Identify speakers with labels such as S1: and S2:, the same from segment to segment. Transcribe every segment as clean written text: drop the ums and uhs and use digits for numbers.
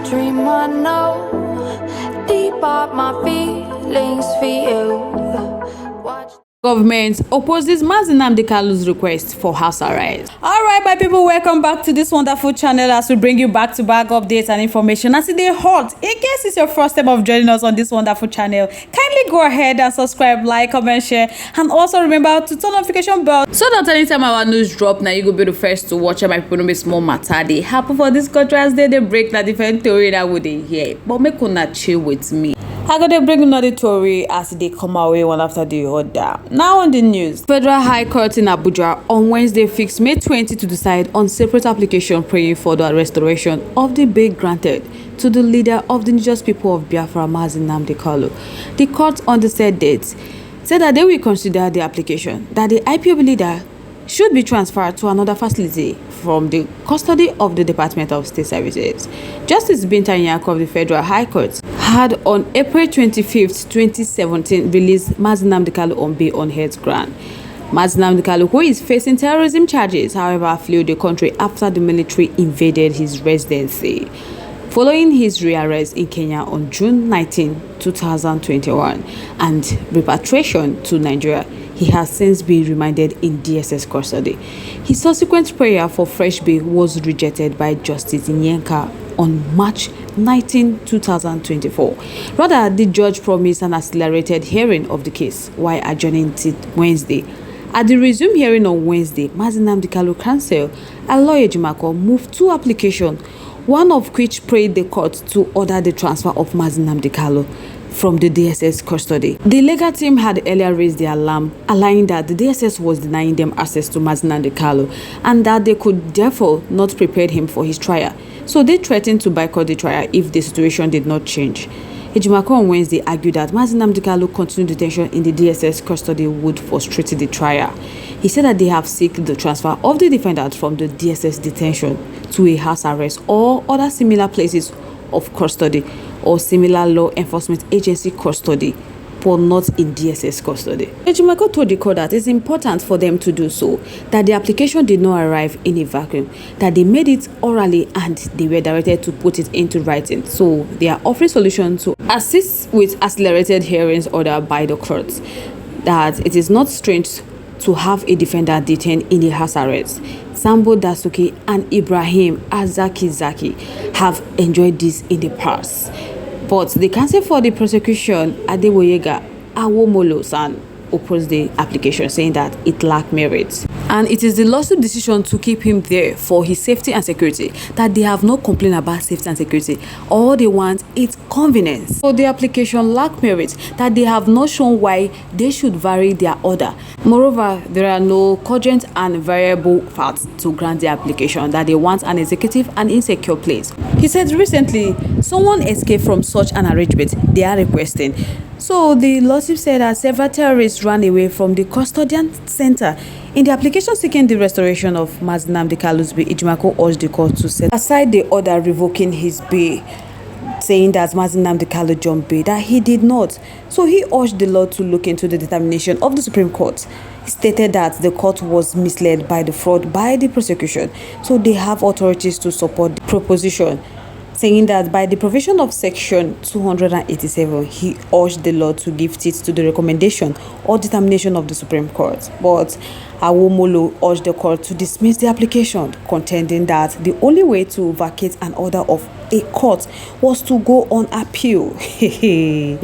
S1: dream I know, deep up my feelings for you. Watch.
S2: Government opposes Nnamdi request for house arrest. Alright, my people, welcome back to this wonderful channel as we bring you back-to-back updates and information as they hot. In case it's your first time of joining us on this wonderful channel, kindly go ahead and subscribe, like, comment, share, and also remember to turn notification bell so that anytime our news drop, now you go be the first to watch. My people, no be small matter. They happen for this country as they break the different theory that would they hear, but make una chill with me. I got to bring another story as they come away one after the other. Now on the news, Federal High Court in Abuja on Wednesday fixed May 20 to decide on separate application praying for the restoration of the bail granted to the leader of the indigenous people of Biafra, Nnamdi. The court on the said date said that they will consider the application that the IPOB leader should be transferred to another facility from the custody of the Department of State Services. Justice Binta Nyako of the Federal High Court had on April 25, 2017 released Nnamdi on bail on health ground. Nnamdi, who is facing terrorism charges, however, fled the country after the military invaded his residency. Following his rearrest in Kenya on June 19, 2021 and repatriation to Nigeria, he has since been remanded in DSS custody. His subsequent prayer for fresh bail was rejected by Justice Nyenka on March 19, 2024. Rather, the judge promised an accelerated hearing of the case while adjourning till Wednesday. At the resumed hearing on Wednesday, Nnamdi counsel Aloye Jimako moved two applications, one of which prayed the court to order the transfer of Nnamdi from the DSS custody. The legal team had earlier raised the alarm, alleging that the DSS was denying them access to Nnamdi and that they could therefore not prepare him for his trial. So they threatened to boycott the trial if the situation did not change. Ejimako on Wednesday argued that Nnamdi continued detention in the DSS custody would frustrate the trial. He said that they have sought the transfer of the defendant from the DSS detention to a house arrest or other similar places of custody or similar law enforcement agency custody, but not in DSS custody. Ejimako told the court that it's important for them to do so, that the application did not arrive in a vacuum, that they made it orally and they were directed to put it into writing. So they are offering solutions to assist with accelerated hearings ordered by the courts, that it is not strange to have a defendant detained in a house arrest. Sambo Dasuki and Ibrahim Zaki have enjoyed this in the past. But the counsel for the prosecution, Adeboyega Awomolo-san, opposed the application, saying that it lacked merit. And it is the lawsuit decision to keep him there for his safety and security, that they have no complaint about safety and security. All they want is convenience. So the application lacked merit, that they have not shown why they should vary their order. Moreover, there are no cogent and variable facts to grant the application, that they want an executive and insecure place. He said recently, someone escaped from such an arrangement they are requesting. So the lawsuit said that several terrorists ran away from the custodian center. In the application seeking the restoration of Nnamdi bail, Ejimako urged the court to set aside the order revoking his bail, saying that Nnamdi jumped bail, that he did not. So he urged the law to look into the determination of the Supreme Court. He stated that the court was misled by the fraud by the prosecution, so they have authorities to support the proposition, saying that by the provision of Section 287, he urged the law to give teeth to the recommendation or determination of the Supreme Court. But Awomolo urged the court to dismiss the application, contending that the only way to vacate an order of a court was to go on appeal. He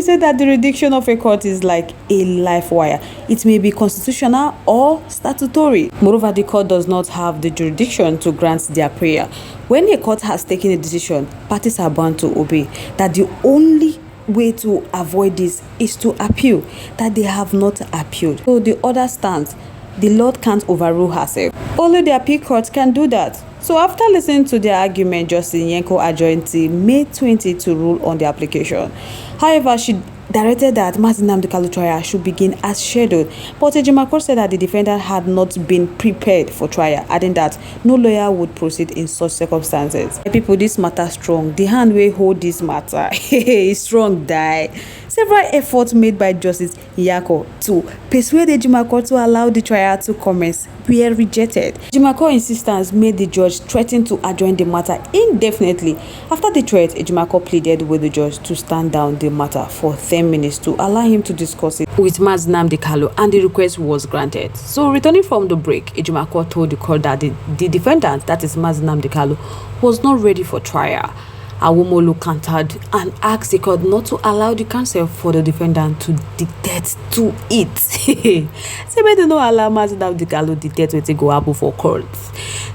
S2: said that the jurisdiction of a court is like a live wire. It may be constitutional or statutory. Moreover, the court does not have the jurisdiction to grant their prayer. When a court has taken a decision, parties are bound to obey. That the only way to avoid this is to appeal, that they have not appealed. So the order stands. The Lord can't overrule herself. Only the appeal court can do that. So after listening to their argument, Justice Nyenko adjourned till May 20 to rule on the application. However, she directed that Nnamdi trial should begin as scheduled, but Ejimako said that the defendant had not been prepared for trial, adding that no lawyer would proceed in such circumstances. People, this matter strong. The hand will hold this matter is strong, die. several efforts made by Justice Nyako to persuade Ejimakor to allow the trial to commence were rejected. Ejimakor's insistence made the judge threaten to adjourn the matter indefinitely. After the threat, Ejimakor pleaded with the judge to stand down the matter for 10 minutes to allow him to discuss it with Nnamdi Kanu, and the request was granted. So returning from the break, Ejimakor told the court that the defendant, that is Nnamdi Kanu, was not ready for trial. Awomolo countered and asked the court not to allow the counsel for the defendant to dictate to it. Say, they don't allow Nnamdi Kanu dictate what go happen for court.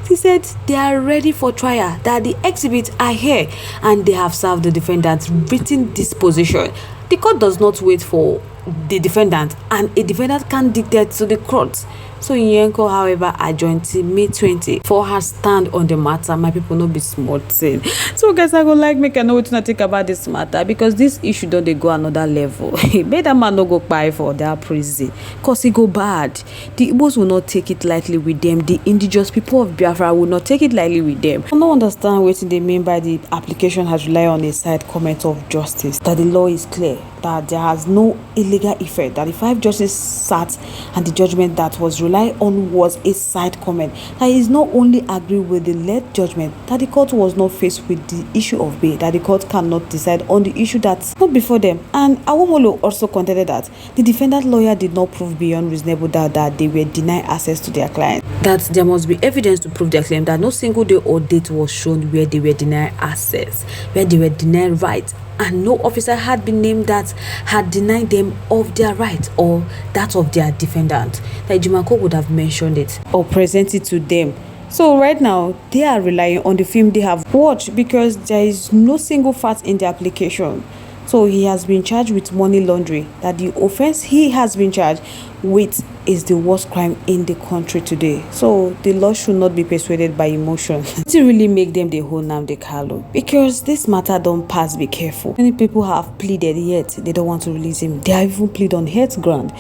S2: He said they are ready for trial, that the exhibits are here, and they have served the defendant's written disposition. The court does not wait for the defendant, and a defendant can dictate to the court. So Yenko, however, adjourned till May 20 for her stand on the matter. My people no be smart thing. So guys, I go like make I know what to think about this matter, because this issue don't they go another level. Make that man no go buy for their prison, cause he go bad. The Gbos will not take it lightly with them. The indigenous people of Biafra will not take it lightly with them. I don't understand what they mean by the application has relied on a side comment of justice, that the law is clear, that there has no illegal effect, that the 5 judges sat and the judgment that was relied on was a side comment, that is not only agree with the late judgment, that the court was not faced with the issue of bail, that the court cannot decide on the issue that's not before them. And Awomolo also contended that the defendant lawyer did not prove beyond reasonable doubt that they were denied access to their client, that there must be evidence to prove their claim, that no single day or date was shown where they were denied access, where they were denied rights, and no officer had been named that had denied them of their right or that of their defendant. That Ejimakor would have mentioned it or presented to them. So right now, they are relying on the film they have watched, because there is no single fact in the application. So he has been charged with money laundering, that the offense he has been charged with is the worst crime in the country today. So the law should not be persuaded by emotion. To really make them the whole Nnamdi Kanu, because this matter don't pass. Be careful. Many people have pleaded, yet they don't want to release him. They have even pleaded on hate ground,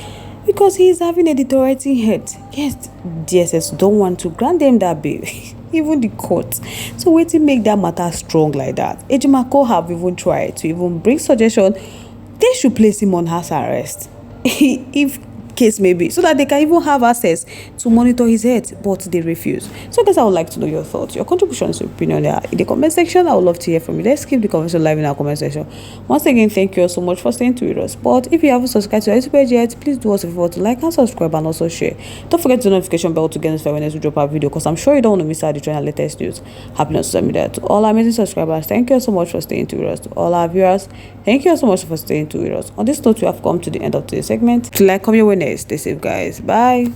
S2: because he is having a deteriorating health. Yes, DSS don't want to grant them that bail. Even the court. So wait to make that matter strong like that. Ejimakor have even tried to even bring suggestion they should place him on house arrest if case may be, so that they can even have access to monitor his health, but they refuse. So guys, I would like to know your thoughts, your contributions, your opinion there in the comment section. I would love to hear from you. Let's keep the conversation live in our comment section. Once again, thank you all so much for staying tuned with us. But if you haven't subscribed to our YouTube page yet, please do us a favor to like and subscribe, and also share. Don't forget the notification bell to get notified when we drop our video, because I'm sure you don't want to miss out the trend and latest news happening on social media. To all our amazing subscribers, thank you all so much for staying tuned with us. To all our viewers, thank you all so much for staying tuned with us. On this note, we have come to the end of today's segment. To like, comment your way next. Stay safe, guys. Bye.